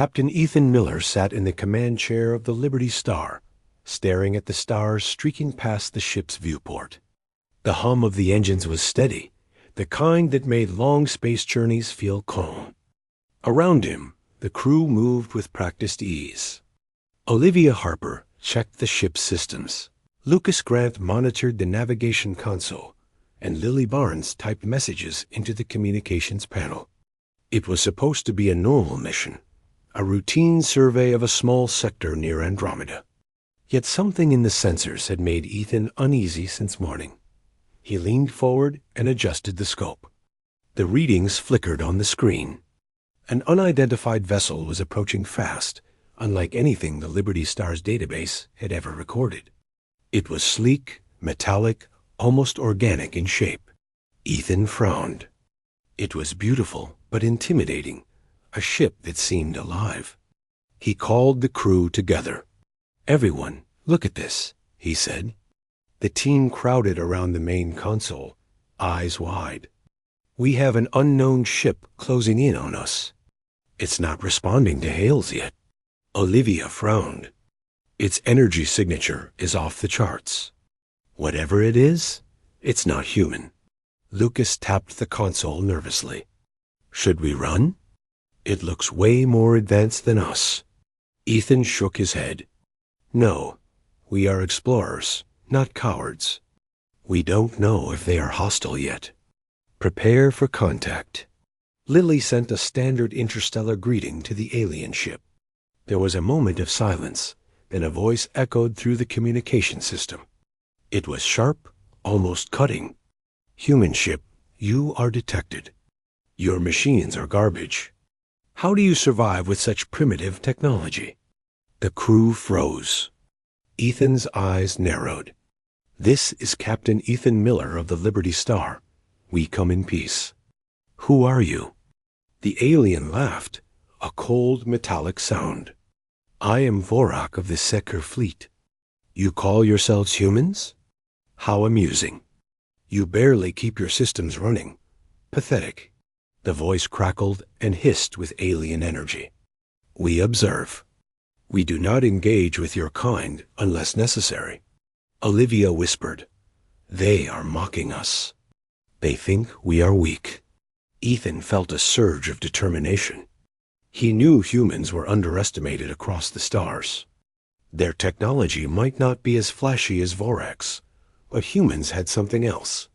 Captain Ethan Miller sat in the command chair of the Liberty Star, staring at the stars streaking past the ship's viewport. The hum of the engines was steady, the kind that made long space journeys feel calm. Around him, the crew moved with practiced ease. Olivia Harper checked the ship's systems. Lucas Grant monitored the navigation console, and Lily Barnes typed messages into the communications panel. It was supposed to be a normal mission, a routine survey of a small sector near Andromeda. Yet something in the sensors had made Ethan uneasy since morning. He leaned forward and adjusted the scope. The readings flickered on the screen. An unidentified vessel was approaching fast, unlike anything the Liberty Star's database had ever recorded. It was sleek, metallic, almost organic in shape. Ethan frowned. It was beautiful but intimidating, a ship that seemed alive. He called the crew together. "Everyone, look at this," he said. The team crowded around the main console, eyes wide. "We have an unknown ship closing in on us. It's not responding to hails yet." Olivia frowned. "Its energy signature is off the charts. Whatever it is, it's not human." Lucas tapped the console nervously. "Should we run? It looks way more advanced than us." Ethan shook his head. "No, we are explorers, not cowards. We don't know if they are hostile yet. Prepare for contact." Lily sent a standard interstellar greeting to the alien ship. There was a moment of silence, then a voice echoed through the communication system. It was sharp, almost cutting. "Human ship, you are detected. Your machines are garbage. How do you survive with such primitive technology?" The crew froze. Ethan's eyes narrowed. "This is Captain Ethan Miller of the Liberty Star. We come in peace." "Who are you?" The alien laughed, a cold metallic sound. "I am Vorak of the Seker fleet. You call yourselves humans? How amusing. You barely keep your systems running. Pathetic." The voice crackled and hissed with alien energy. "We observe. We do not engage with your kind unless necessary." Olivia whispered, "They are mocking us. They think we are weak." Ethan felt a surge of determination. He knew humans were underestimated across the stars. Their technology might not be as flashy as Vorak's, but humans had something else: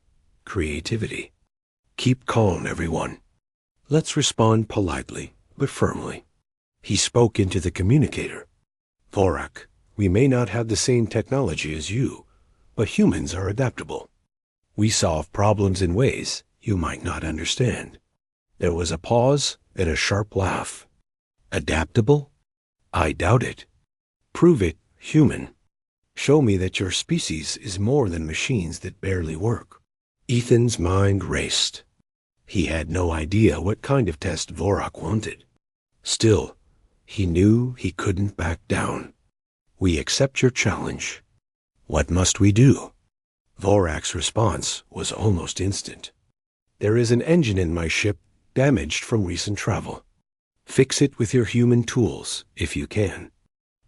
creativity. "Keep calm, everyone. Let's respond politely, but firmly." He spoke into the communicator. "Vorak, we may not have the same technology as you, but humans are adaptable. We solve problems in ways you might not understand." There was a pause and a sharp laugh. "Adaptable? I doubt it. Prove it, human. Show me that your species is more than machines that barely work." Ethan's mind raced. He had no idea what kind of test Vorak wanted. Still, he knew he couldn't back down. "We accept your challenge. What must we do?" Vorak's response was almost instant. "There is an engine in my ship damaged from recent travel. Fix it with your human tools, if you can.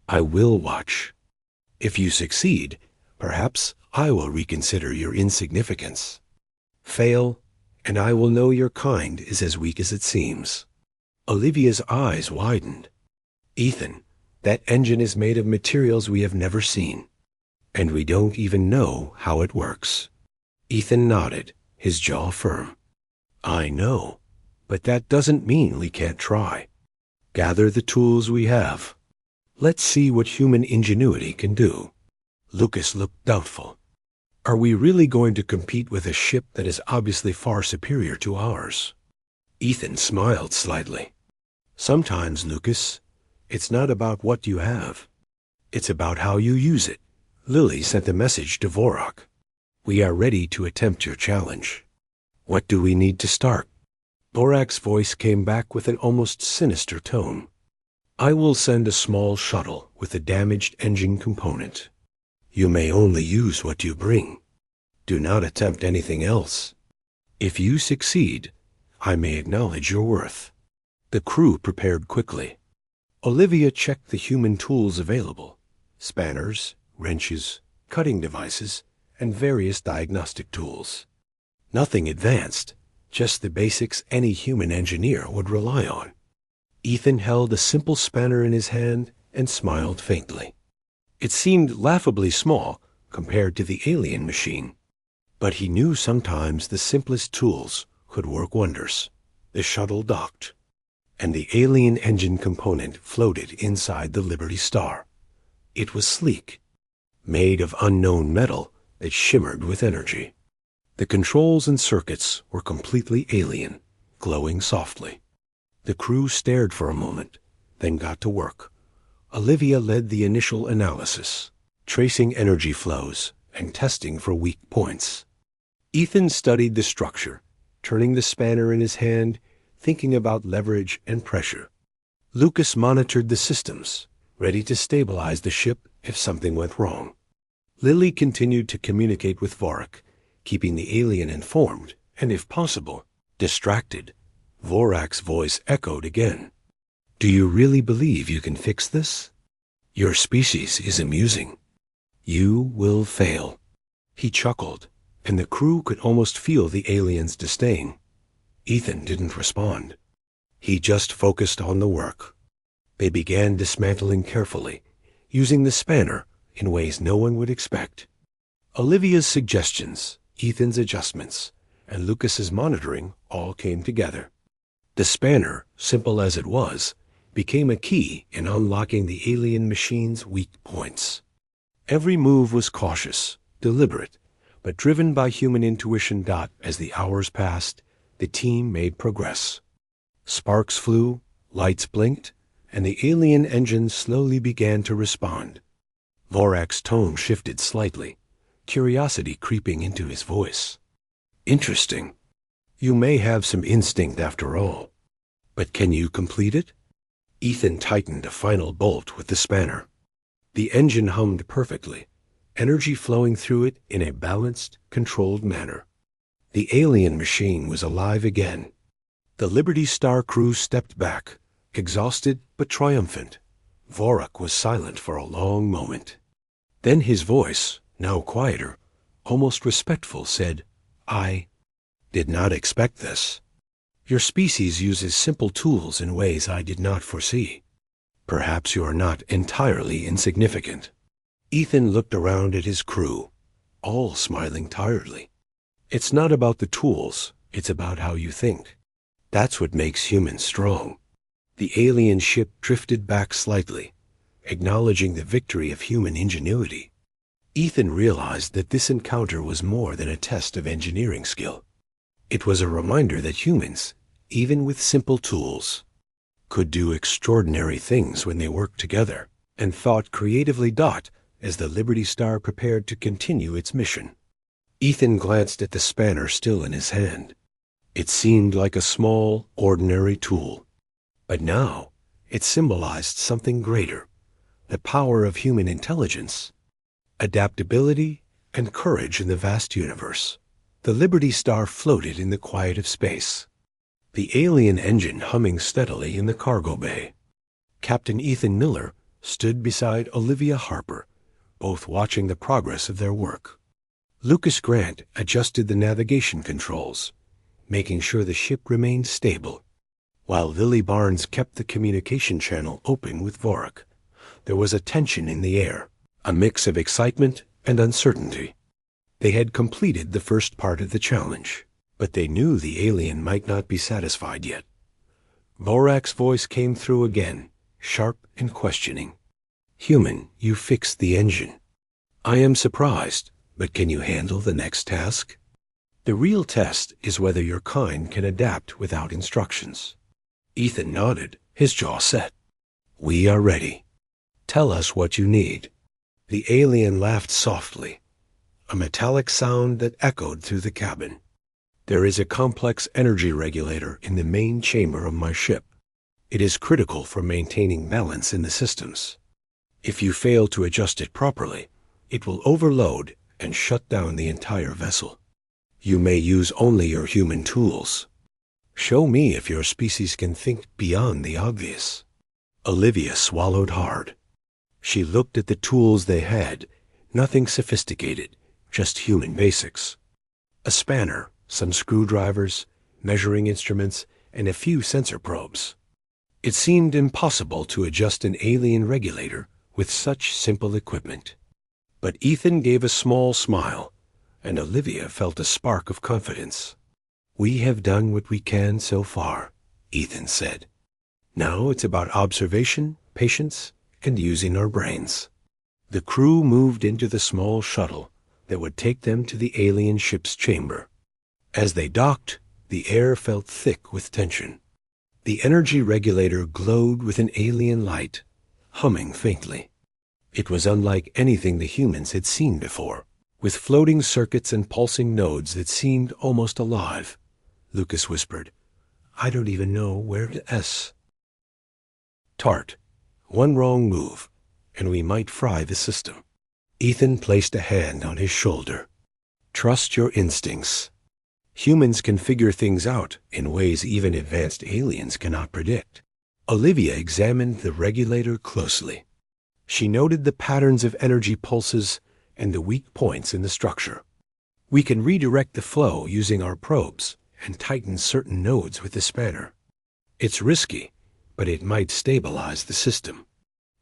I will watch. If you succeed, perhaps I will reconsider your insignificance. Fail, and I will know your kind is as weak as it seems." Olivia's eyes widened. "Ethan, that engine is made of materials we have never seen, and we don't even know how it works." Ethan nodded, his jaw firm. "I know, but that doesn't mean we can't try. Gather the tools we have. Let's see what human ingenuity can do." Lucas looked doubtful. "Are we really going to compete with a ship that is obviously far superior to ours?" Ethan smiled slightly. "Sometimes, Lucas, it's not about what you have. It's about how you use it." Lily sent a message to Vorak. "We are ready to attempt your challenge. What do we need to start?" Vorak's voice came back with an almost sinister tone. "I will send a small shuttle with a damaged engine component. You may only use what you bring. Do not attempt anything else. If you succeed, I may acknowledge your worth." The crew prepared quickly. Olivia checked the human tools available: spanners, wrenches, cutting devices, and various diagnostic tools. Nothing advanced, just the basics any human engineer would rely on. Ethan held a simple spanner in his hand and smiled faintly. It seemed laughably small compared to the alien machine, but he knew sometimes the simplest tools could work wonders. The shuttle docked, and the alien engine component floated inside the Liberty Star. It was sleek, made of unknown metal that shimmered with energy. The controls and circuits were completely alien, glowing softly. The crew stared for a moment, then got to work. Olivia led the initial analysis, tracing energy flows and testing for weak points. Ethan studied the structure, turning the spanner in his hand, thinking about leverage and pressure. Lucas monitored the systems, ready to stabilize the ship if something went wrong. Lily continued to communicate with Vorak, keeping the alien informed and, if possible, distracted. Vorak's voice echoed again. "Do you really believe you can fix this? Your species is amusing. You will fail." He chuckled, and the crew could almost feel the alien's disdain. Ethan didn't respond. He just focused on the work. They began dismantling carefully, using the spanner in ways no one would expect. Olivia's suggestions, Ethan's adjustments, and Lucas's monitoring all came together. The spanner, simple as it was, became a key in unlocking the alien machine's weak points. Every move was cautious, deliberate, but driven by human intuition. As the hours passed, the team made progress. Sparks flew, lights blinked, and the alien engine slowly began to respond. Vorak's tone shifted slightly, curiosity creeping into his voice. "Interesting. You may have some instinct after all. But can you complete it?" Ethan tightened a final bolt with the spanner. The engine hummed perfectly, energy flowing through it in a balanced, controlled manner. The alien machine was alive again. The Liberty Star crew stepped back, exhausted but triumphant. Vorak was silent for a long moment. Then his voice, now quieter, almost respectful, said, "I did not expect this. Your species uses simple tools in ways I did not foresee. Perhaps you are not entirely insignificant." Ethan looked around at his crew, all smiling tiredly. "It's not about the tools, it's about how you think. That's what makes humans strong." The alien ship drifted back slightly, acknowledging the victory of human ingenuity. Ethan realized that this encounter was more than a test of engineering skill. It was a reminder that humans, even with simple tools, could do extraordinary things when they worked together and thought creatively. As the Liberty Star prepared to continue its mission, Ethan glanced at the spanner still in his hand. It seemed like a small, ordinary tool, but now it symbolized something greater: the power of human intelligence, adaptability, and courage in the vast universe. The Liberty Star floated in the quiet of space, the alien engine humming steadily in the cargo bay. Captain Ethan Miller stood beside Olivia Harper, both watching the progress of their work. Lucas Grant adjusted the navigation controls, making sure the ship remained stable, while Lily Barnes kept the communication channel open with Vorak. There was a tension in the air, a mix of excitement and uncertainty. They had completed the first part of the challenge, but they knew the alien might not be satisfied yet. Vorak's voice came through again, sharp and questioning. "Human, you fixed the engine. I am surprised, but can you handle the next task? The real test is whether your kind can adapt without instructions." Ethan nodded, his jaw set. "We are ready. Tell us what you need." The alien laughed softly, a metallic sound that echoed through the cabin. "There is a complex energy regulator in the main chamber of my ship. It is critical for maintaining balance in the systems. If you fail to adjust it properly, it will overload and shut down the entire vessel. You may use only your human tools. Show me if your species can think beyond the obvious." Olivia swallowed hard. She looked at the tools they had, nothing sophisticated, just human basics. A spanner, some screwdrivers, measuring instruments, and a few sensor probes. It seemed impossible to adjust an alien regulator with such simple equipment. But Ethan gave a small smile, and Olivia felt a spark of confidence. "We have done what we can so far," Ethan said. "Now it's about observation, patience, and using our brains." The crew moved into the small shuttle that would take them to the alien ship's chamber. As they docked, the air felt thick with tension. The energy regulator glowed with an alien light, humming faintly. It was unlike anything the humans had seen before, with floating circuits and pulsing nodes that seemed almost alive. Lucas whispered, "I don't even know where to S." Tart. One wrong move, and we might fry the system. Ethan placed a hand on his shoulder. "Trust your instincts. Humans can figure things out in ways even advanced aliens cannot predict." Olivia examined the regulator closely. She noted the patterns of energy pulses and the weak points in the structure. "We can redirect the flow using our probes and tighten certain nodes with the spanner. It's risky, but it might stabilize the system."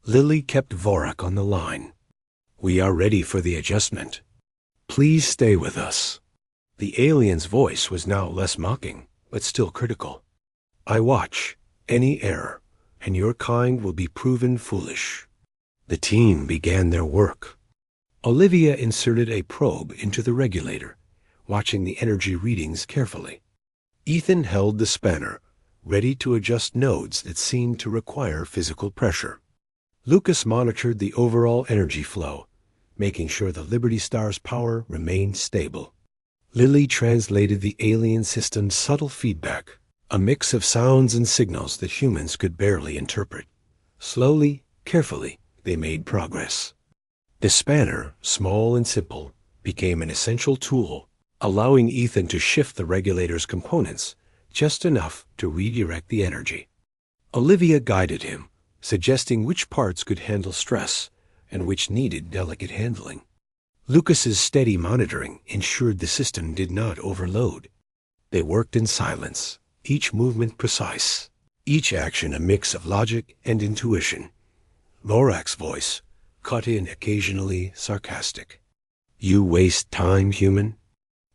Lily kept Vorak on the line. "We are ready for the adjustment. Please stay with us." The alien's voice was now less mocking, but still critical. "I watch. Any error, and your kind will be proven foolish." The team began their work. Olivia inserted a probe into the regulator, watching the energy readings carefully. Ethan held the spanner, ready to adjust nodes that seemed to require physical pressure. Lucas monitored the overall energy flow, making sure the Liberty Star's power remained stable. Lily translated the alien system's subtle feedback, a mix of sounds and signals that humans could barely interpret. Slowly, carefully, they made progress. The spanner, small and simple, became an essential tool, allowing Ethan to shift the regulator's components just enough to redirect the energy. Olivia guided him, suggesting which parts could handle stress and which needed delicate handling. Lucas's steady monitoring ensured the system did not overload. They worked in silence, each movement precise, each action a mix of logic and intuition. Vorak's voice cut in occasionally sarcastic. "You waste time, human?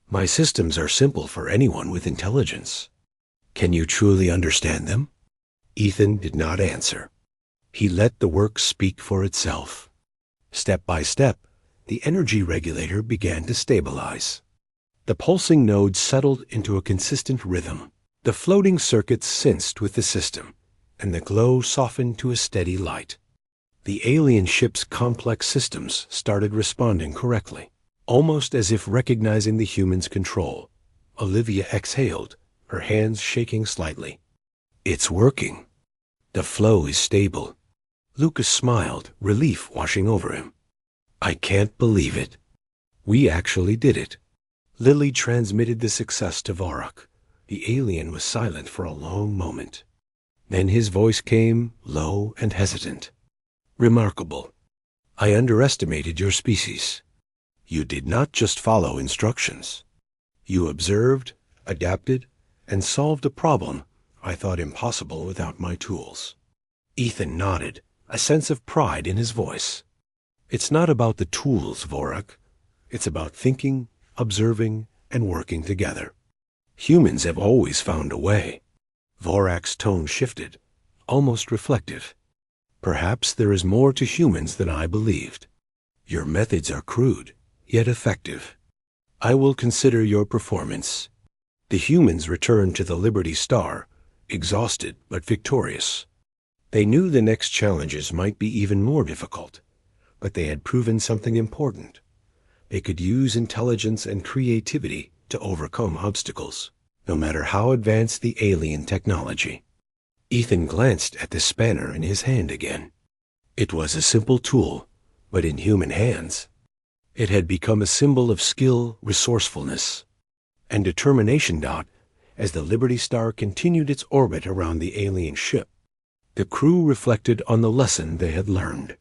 My systems are simple for anyone with intelligence. Can you truly understand them?" Ethan did not answer. He let the work speak for itself. Step by step, the energy regulator began to stabilize. The pulsing nodes settled into a consistent rhythm. The floating circuits synced with the system, and the glow softened to a steady light. The alien ship's complex systems started responding correctly, almost as if recognizing the human's control. Olivia exhaled, her hands shaking slightly. "It's working. The flow is stable." Lucas smiled, relief washing over him. "I can't believe it. We actually did it." Lily transmitted the success to Vorak. The alien was silent for a long moment. Then his voice came, low and hesitant. "Remarkable. I underestimated your species. You did not just follow instructions. You observed, adapted, and solved a problem I thought impossible without my tools." Ethan nodded, a sense of pride in his voice. "It's not about the tools, Vorak. It's about thinking, observing, and working together. Humans have always found a way." Vorak's tone shifted, almost reflective. "Perhaps there is more to humans than I believed. Your methods are crude, yet effective. I will consider your performance." The humans returned to the Liberty Star, exhausted but victorious. They knew the next challenges might be even more difficult, but they had proven something important. They could use intelligence and creativity to overcome obstacles, no matter how advanced the alien technology. Ethan glanced at the spanner in his hand again. It was a simple tool, but in human hands, it had become a symbol of skill, resourcefulness, and determination. As the Liberty Star continued its orbit around the alien ship, The crew reflected on the lesson they had learned.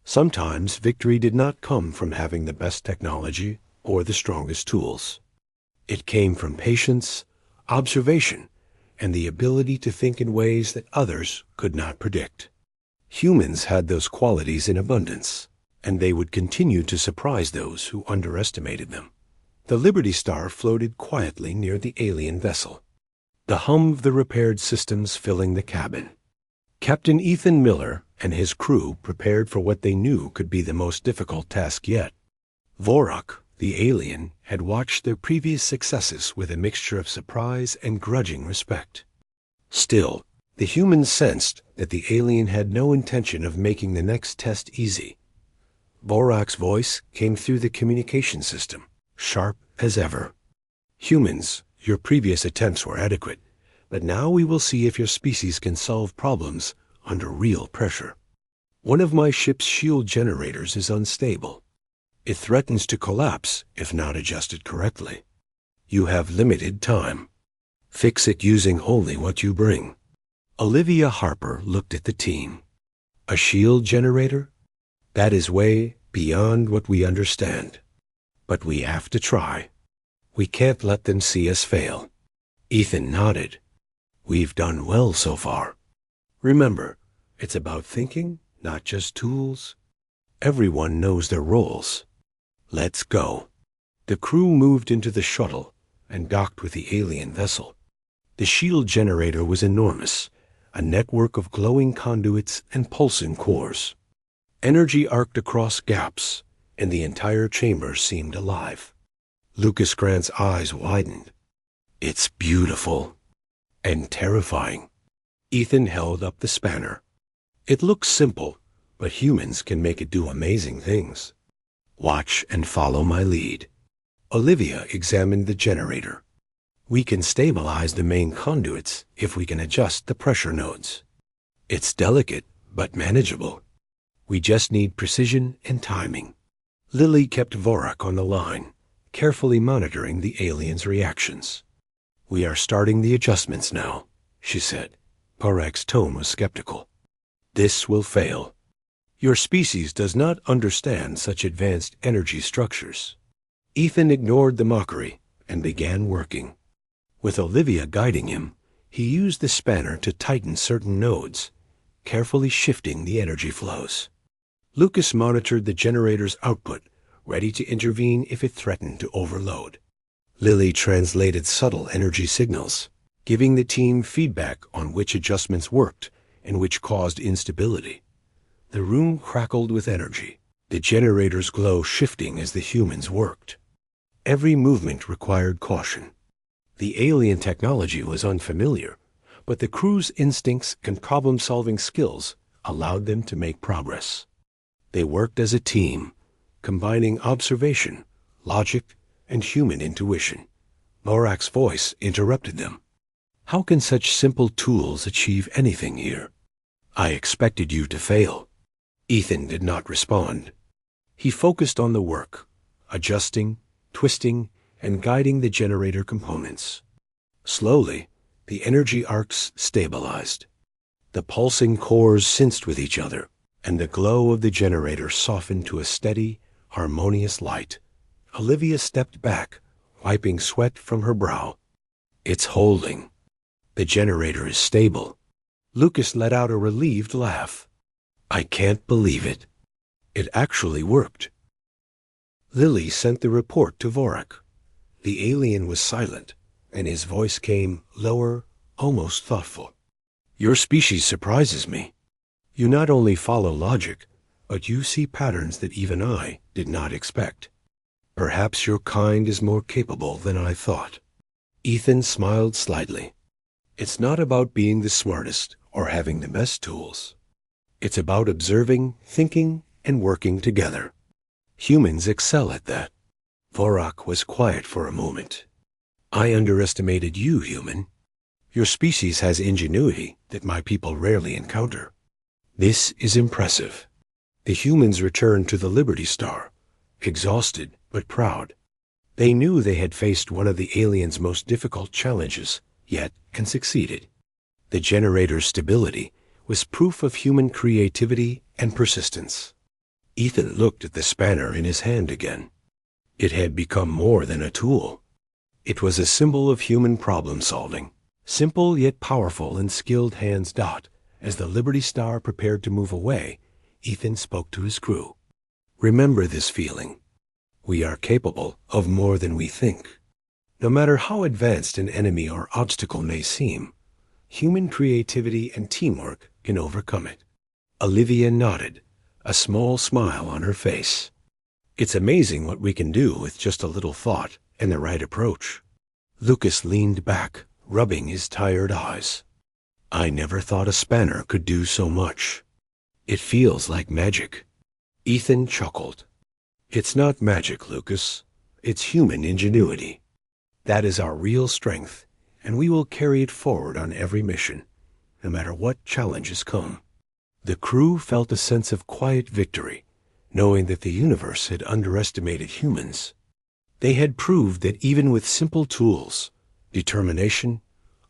Sometimes victory did not come from having the best technology or the strongest tools. It came from patience, observation, and the ability to think in ways that others could not predict. Humans had those qualities in abundance, and they would continue to surprise those who underestimated them. The Liberty Star floated quietly near the alien vessel, the hum of the repaired systems filling the cabin. Captain Ethan Miller and his crew prepared for what they knew could be the most difficult task yet. Vorak, the alien, had watched their previous successes with a mixture of surprise and grudging respect. Still, the humans sensed that the alien had no intention of making the next test easy. Vorak's voice came through the communication system, sharp as ever. Humans, your previous attempts were adequate, but now we will see if your species can solve problems under real pressure. One of my ship's shield generators is unstable. It threatens to collapse if not adjusted correctly. You have limited time. Fix it using only what you bring. Olivia Harper looked at the team. A shield generator? That is way beyond what we understand. But we have to try. We can't let them see us fail. Ethan nodded. We've done well so far. Remember, it's about thinking, not just tools. Everyone knows their roles. Let's go. The crew moved into the shuttle and docked with the alien vessel. The shield generator was enormous, a network of glowing conduits and pulsing cores. Energy arced across gaps, and the entire chamber seemed alive. Lucas Grant's eyes widened. It's beautiful and terrifying. Ethan held up the spanner. It looks simple, but humans can make it do amazing things. Watch and follow my lead. Olivia examined the generator. We can stabilize the main conduits if we can adjust the pressure nodes. It's delicate, but manageable. We just need precision and timing. Lily kept Vorak on the line, carefully monitoring the alien's reactions. We are starting the adjustments now, she said. Parek's tone was skeptical. This will fail. Your species does not understand such advanced energy structures. Ethan ignored the mockery and began working. With Olivia guiding him, he used the spanner to tighten certain nodes, carefully shifting the energy flows. Lucas monitored the generator's output, ready to intervene if it threatened to overload. Lily translated subtle energy signals, giving the team feedback on which adjustments worked and which caused instability. The room crackled with energy, the generator's glow shifting as the humans worked. Every movement required caution. The alien technology was unfamiliar, but the crew's instincts and problem-solving skills allowed them to make progress. They worked as a team, combining observation, logic, and human intuition. Vorak's voice interrupted them. How can such simple tools achieve anything here? I expected you to fail. Ethan did not respond. He focused on the work, adjusting, twisting, and guiding the generator components. Slowly, the energy arcs stabilized. The pulsing cores synced with each other, and the glow of the generator softened to a steady, harmonious light. Olivia stepped back, wiping sweat from her brow. It's holding. The generator is stable. Lucas let out a relieved laugh. I can't believe it. It actually worked. Lily sent the report to Vorak. The alien was silent, and his voice came lower, almost thoughtful. Your species surprises me. You not only follow logic, but you see patterns that even I did not expect. Perhaps your kind is more capable than I thought. Ethan smiled slightly. It's not about being the smartest or having the best tools. It's about observing, thinking, and working together. Humans excel at that. Vorak was quiet for a moment. I underestimated you, human. Your species has ingenuity that my people rarely encounter. This is impressive. The humans returned to the Liberty Star, exhausted but proud. They knew they had faced one of the aliens' most difficult challenges, yet succeeded. The generator's stability was proof of human creativity and persistence. Ethan looked at the spanner in his hand again. It had become more than a tool. It was a symbol of human problem-solving, simple yet powerful in skilled hands. As the Liberty Star prepared to move away, Ethan spoke to his crew. Remember this feeling. We are capable of more than we think. No matter how advanced an enemy or obstacle may seem, human creativity and teamwork can overcome it. Olivia nodded, a small smile on her face. It's amazing what we can do with just a little thought and the right approach. Lucas leaned back, rubbing his tired eyes. I never thought a spanner could do so much. It feels like magic. Ethan chuckled. It's not magic, Lucas. It's human ingenuity. That is our real strength, and we will carry it forward on every mission, no matter what challenges come. The crew felt a sense of quiet victory, knowing that the universe had underestimated humans. They had proved that even with simple tools, determination,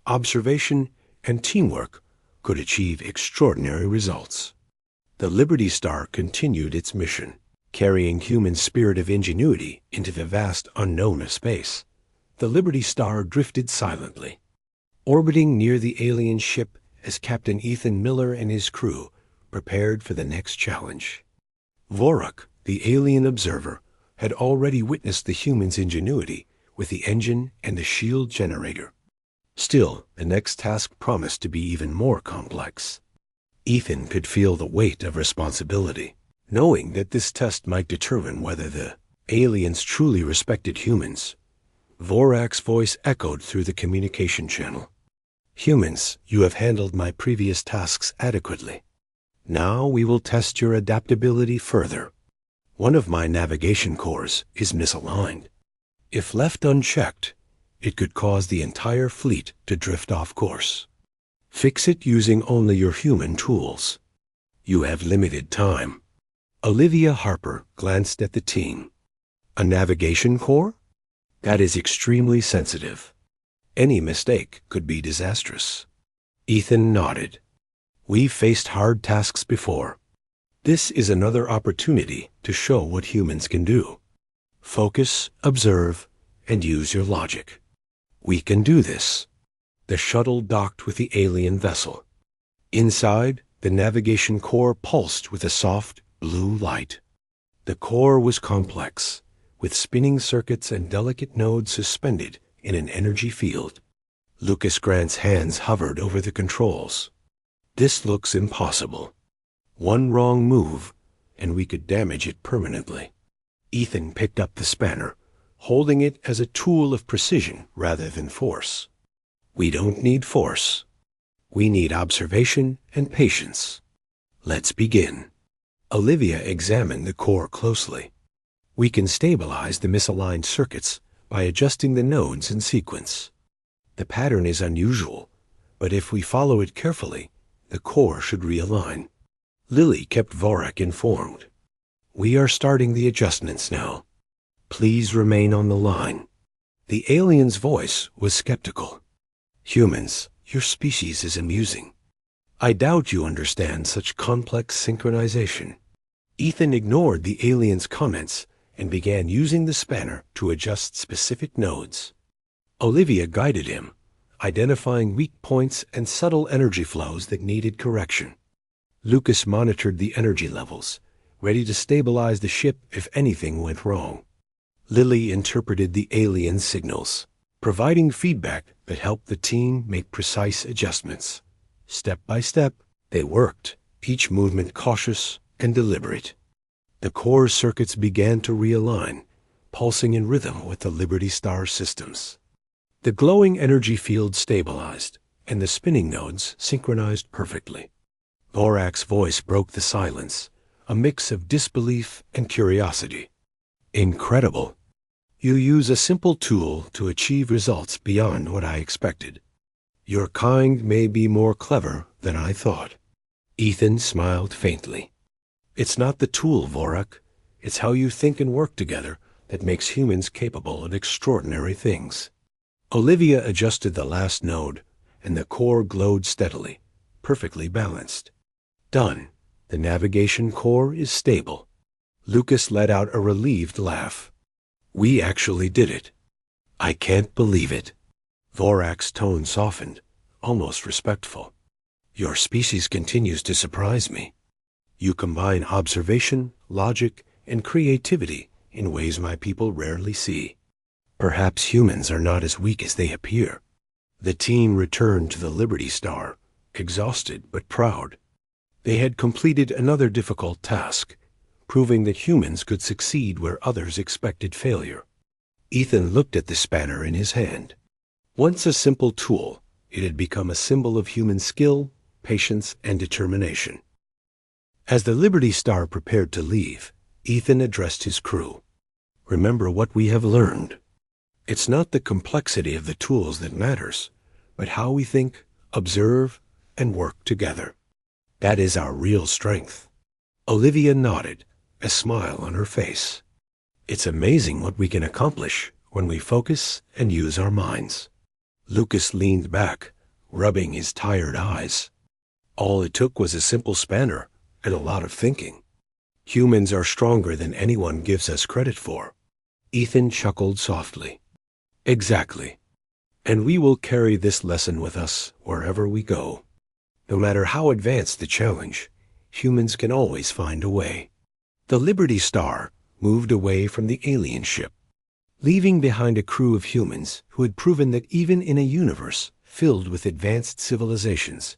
observation, and teamwork could achieve extraordinary results. The Liberty Star continued its mission, carrying human spirit of ingenuity into the vast unknown of space. The Liberty Star drifted silently, orbiting near the alien ship as Captain Ethan Miller and his crew prepared for the next challenge. Vorak, the alien observer, had already witnessed the humans' ingenuity with the engine and the shield generator. Still, the next task promised to be even more complex. Ethan could feel the weight of responsibility, knowing that this test might determine whether the aliens truly respected humans. Vorak's voice echoed through the communication channel. Humans, you have handled my previous tasks adequately. Now we will test your adaptability further. One of my navigation cores is misaligned. If left unchecked, it could cause the entire fleet to drift off course. Fix it using only your human tools. You have limited time. Olivia Harper glanced at the team. A navigation core? That is extremely sensitive. Any mistake could be disastrous. Ethan nodded. We've faced hard tasks before. This is another opportunity to show what humans can do. Focus, observe, and use your logic. We can do this. The shuttle docked with the alien vessel. Inside, the navigation core pulsed with a soft, blue light. The core was complex, with spinning circuits and delicate nodes suspended in an energy field. Lucas Grant's hands hovered over the controls. This looks impossible. One wrong move, and we could damage it permanently. Ethan picked up the spanner, holding it as a tool of precision rather than force. We don't need force. We need observation and patience. Let's begin. Olivia examined the core closely. We can stabilize the misaligned circuits by adjusting the nodes in sequence. The pattern is unusual, but if we follow it carefully, the core should realign. Lily kept Vorak informed. We are starting the adjustments now. Please remain on the line. The alien's voice was skeptical. Humans, your species is amusing. I doubt you understand such complex synchronization. Ethan ignored the alien's comments and began using the spanner to adjust specific nodes. Olivia guided him, identifying weak points and subtle energy flows that needed correction. Lucas monitored the energy levels, ready to stabilize the ship if anything went wrong. Lily interpreted the alien signals, providing feedback that helped the team make precise adjustments. Step by step, they worked, each movement cautious and deliberate. The core circuits began to realign, pulsing in rhythm with the Liberty Star systems. The glowing energy field stabilized, and the spinning nodes synchronized perfectly. Vorak's voice broke the silence, a mix of disbelief and curiosity. Incredible. You use a simple tool to achieve results beyond what I expected. Your kind may be more clever than I thought. Ethan smiled faintly. It's not the tool, Vorak. It's how you think and work together that makes humans capable of extraordinary things. Olivia adjusted the last node, and the core glowed steadily, perfectly balanced. Done. The navigation core is stable. Lucas let out a relieved laugh. We actually did it. I can't believe it. Vorak's tone softened, almost respectful. Your species continues to surprise me. You combine observation, logic, and creativity in ways my people rarely see. Perhaps humans are not as weak as they appear. The team returned to the Liberty Star, exhausted but proud. They had completed another difficult task, proving that humans could succeed where others expected failure. Ethan looked at the spanner in his hand. Once a simple tool, it had become a symbol of human skill, patience, and determination. As the Liberty Star prepared to leave, Ethan addressed his crew. Remember what we have learned. It's not the complexity of the tools that matters, but how we think, observe, and work together. That is our real strength. Olivia nodded, a smile on her face. It's amazing what we can accomplish when we focus and use our minds. Lucas leaned back, rubbing his tired eyes. All it took was a simple spanner and a lot of thinking. Humans are stronger than anyone gives us credit for. Ethan chuckled softly. Exactly. And we will carry this lesson with us wherever we go. No matter how advanced the challenge, humans can always find a way. The Liberty Star moved away from the alien ship, leaving behind a crew of humans who had proven that even in a universe filled with advanced civilizations,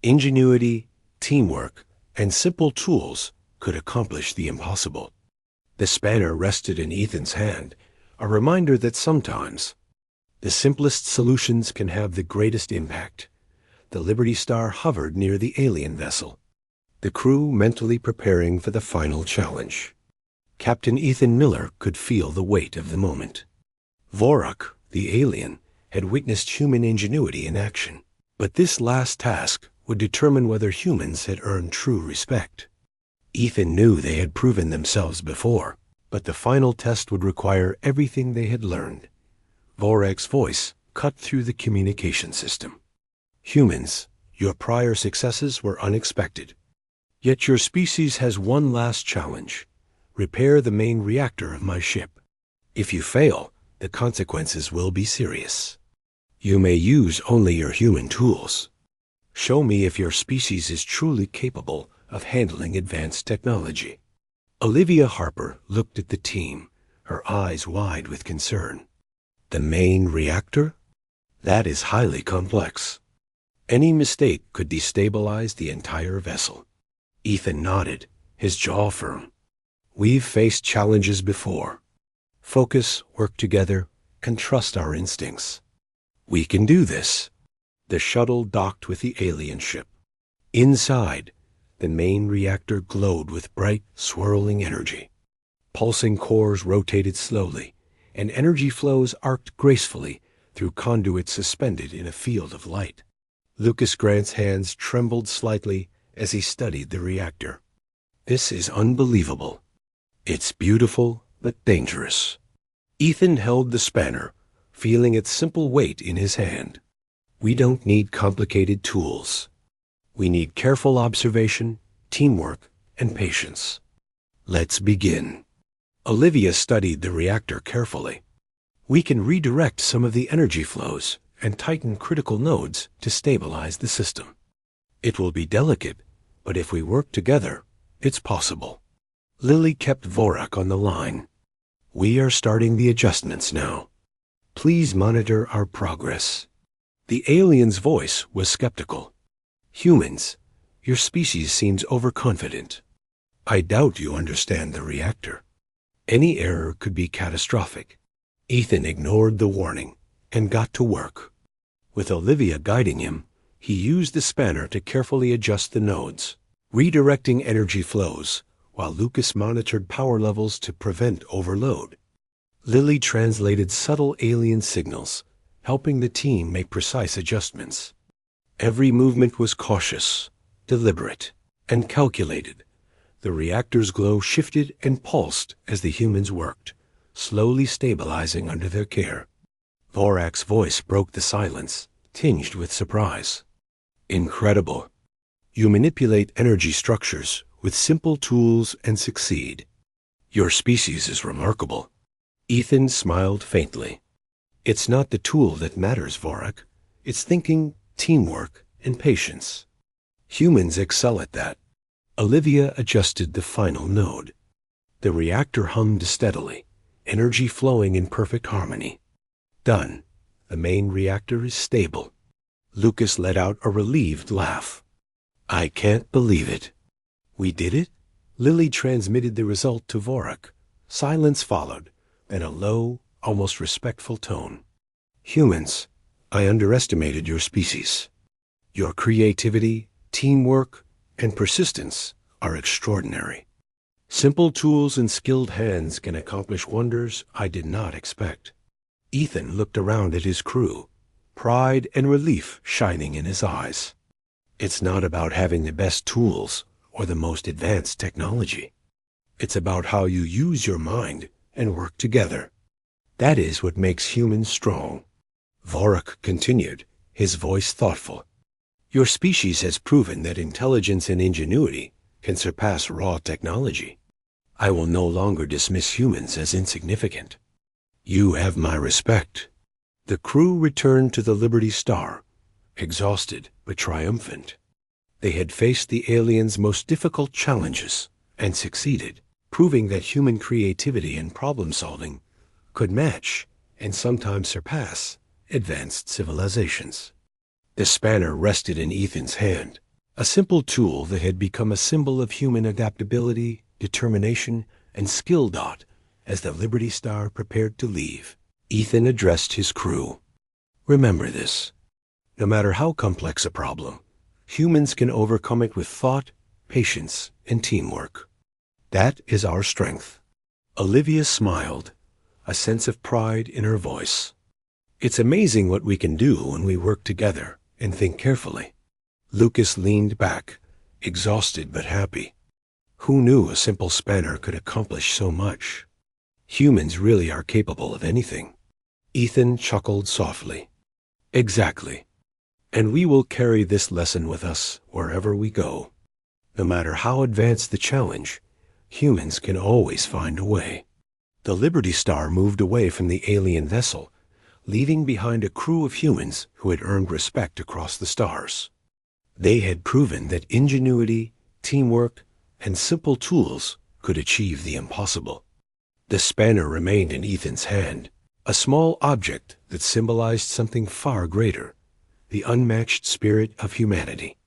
ingenuity, teamwork, and simple tools could accomplish the impossible. The spanner rested in Ethan's hand, a reminder that sometimes the simplest solutions can have the greatest impact. The Liberty Star hovered near the alien vessel, the crew mentally preparing for the final challenge. Captain Ethan Miller could feel the weight of the moment. Vorak, the alien, had witnessed human ingenuity in action, but this last task would determine whether humans had earned true respect. Ethan knew they had proven themselves before, but the final test would require everything they had learned. Vorak's voice cut through the communication system. Humans, your prior successes were unexpected. Yet your species has one last challenge. Repair the main reactor of my ship. If you fail, the consequences will be serious. You may use only your human tools. Show me if your species is truly capable of handling advanced technology. Olivia Harper looked at the team, her eyes wide with concern. The main reactor? That is highly complex. Any mistake could destabilize the entire vessel. Ethan nodded, his jaw firm. We've faced challenges before. Focus, work together, and trust our instincts. We can do this. The shuttle docked with the alien ship. Inside, the main reactor glowed with bright, swirling energy. Pulsing cores rotated slowly, and energy flows arced gracefully through conduits suspended in a field of light. Lucas Grant's hands trembled slightly as he studied the reactor. This is unbelievable. It's beautiful, but dangerous. Ethan held the spanner, feeling its simple weight in his hand. We don't need complicated tools. We need careful observation, teamwork, and patience. Let's begin. Olivia studied the reactor carefully. We can redirect some of the energy flows and tighten critical nodes to stabilize the system. It will be delicate, but if we work together, it's possible. Lily kept Vorak on the line. We are starting the adjustments now. Please monitor our progress. The alien's voice was skeptical. Humans, your species seems overconfident. I doubt you understand the reactor. Any error could be catastrophic. Ethan ignored the warning and got to work. With Olivia guiding him, he used the spanner to carefully adjust the nodes, redirecting energy flows, while Lucas monitored power levels to prevent overload. Lily translated subtle alien signals, helping the team make precise adjustments. Every movement was cautious, deliberate, and calculated. The reactor's glow shifted and pulsed as the humans worked, slowly stabilizing under their care. Vorak's voice broke the silence, tinged with surprise. Incredible. You manipulate energy structures with simple tools and succeed. Your species is remarkable. Ethan smiled faintly. It's not the tool that matters, Vorak. It's thinking, teamwork, and patience. Humans excel at that. Olivia adjusted the final node. The reactor hummed steadily, energy flowing in perfect harmony. Done. The main reactor is stable. Lucas let out a relieved laugh. I can't believe it. We did it? Lily transmitted the result to Vorak. Silence followed, and a low, almost respectful tone. Humans, I underestimated your species. Your creativity, teamwork, and persistence are extraordinary. Simple tools and skilled hands can accomplish wonders I did not expect. Ethan looked around at his crew, pride and relief shining in his eyes. It's not about having the best tools or the most advanced technology. It's about how you use your mind and work together. That is what makes humans strong. Vorak continued, his voice thoughtful. Your species has proven that intelligence and ingenuity can surpass raw technology. I will no longer dismiss humans as insignificant. You have my respect. The crew returned to the Liberty Star, exhausted but triumphant. They had faced the aliens' most difficult challenges and succeeded, proving that human creativity and problem-solving could match and sometimes surpass advanced civilizations. The spanner rested in Ethan's hand, a simple tool that had become a symbol of human adaptability, determination, and skill. As the Liberty Star prepared to leave, Ethan addressed his crew. Remember this. No matter how complex a problem, humans can overcome it with thought, patience, and teamwork. That is our strength. Olivia smiled, a sense of pride in her voice. It's amazing what we can do when we work together and think carefully. Lucas leaned back, exhausted but happy. Who knew a simple spanner could accomplish so much? Humans really are capable of anything. Ethan chuckled softly. Exactly. And we will carry this lesson with us wherever we go. No matter how advanced the challenge, humans can always find a way. The Liberty Star moved away from the alien vessel, leaving behind a crew of humans who had earned respect across the stars. They had proven that ingenuity, teamwork, and simple tools could achieve the impossible. The spanner remained in Ethan's hand, a small object that symbolized something far greater, the unmatched spirit of humanity.